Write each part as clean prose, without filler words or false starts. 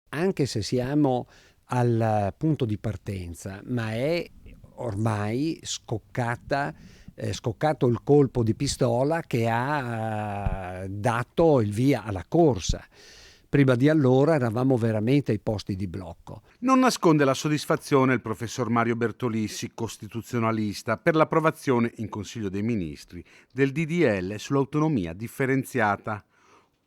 anche se siamo al punto di partenza, ma è ormai scoccato il colpo di pistola che ha dato il via alla corsa. Prima di allora eravamo veramente ai posti di blocco. Non nasconde la soddisfazione il professor Mario Bertolissi, costituzionalista, per l'approvazione in Consiglio dei Ministri del DDL sull'autonomia differenziata.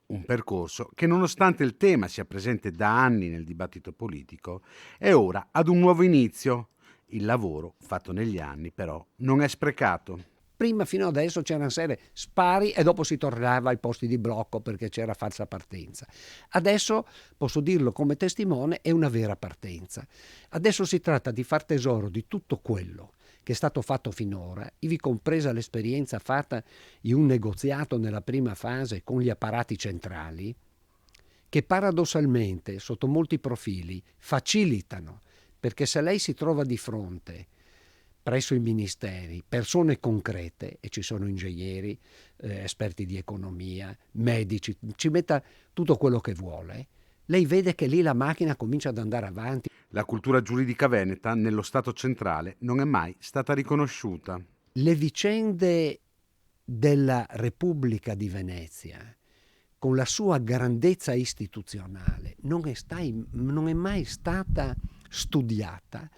Un percorso che, nonostante il tema sia presente da anni nel dibattito politico, è ora ad un nuovo inizio. Il lavoro fatto negli anni, però, non è sprecato. Prima, fino adesso, c'era una serie spari e dopo si tornava ai posti di blocco perché c'era falsa partenza. Adesso, posso dirlo come testimone, è una vera partenza. Adesso si tratta di far tesoro di tutto quello che è stato fatto finora, ivi compresa l'esperienza fatta in un negoziato nella prima fase con gli apparati centrali, che paradossalmente, sotto molti profili, facilitano, perché se lei si trova di fronte presso i ministeri persone concrete, e ci sono ingegneri, esperti di economia, medici, ci metta tutto quello che vuole, lei vede che lì la macchina comincia ad andare avanti. La cultura giuridica veneta nello Stato centrale non è mai stata riconosciuta. Le vicende della Repubblica di Venezia, con la sua grandezza istituzionale, non è mai stata studiata,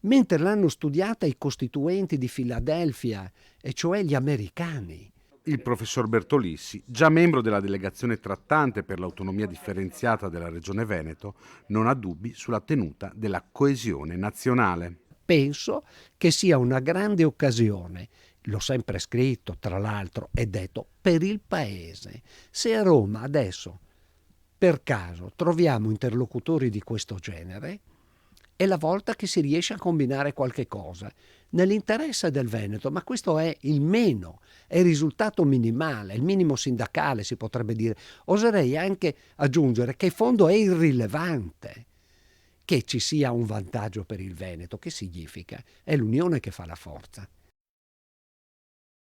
mentre l'hanno studiata i costituenti di Filadelfia, e cioè gli americani. Il professor Bertolissi, già membro della delegazione trattante per l'autonomia differenziata della Regione Veneto, non ha dubbi sulla tenuta della coesione nazionale. Penso che sia una grande occasione, l'ho sempre scritto tra l'altro e detto, per il Paese. Se a Roma adesso, per caso, troviamo interlocutori di questo genere, è la volta che si riesce a combinare qualche cosa nell'interesse del Veneto, ma questo è il meno, è il risultato minimale, il minimo sindacale si potrebbe dire. Oserei anche aggiungere che in fondo è irrilevante che ci sia un vantaggio per il Veneto. Che significa? È l'unione che fa la forza.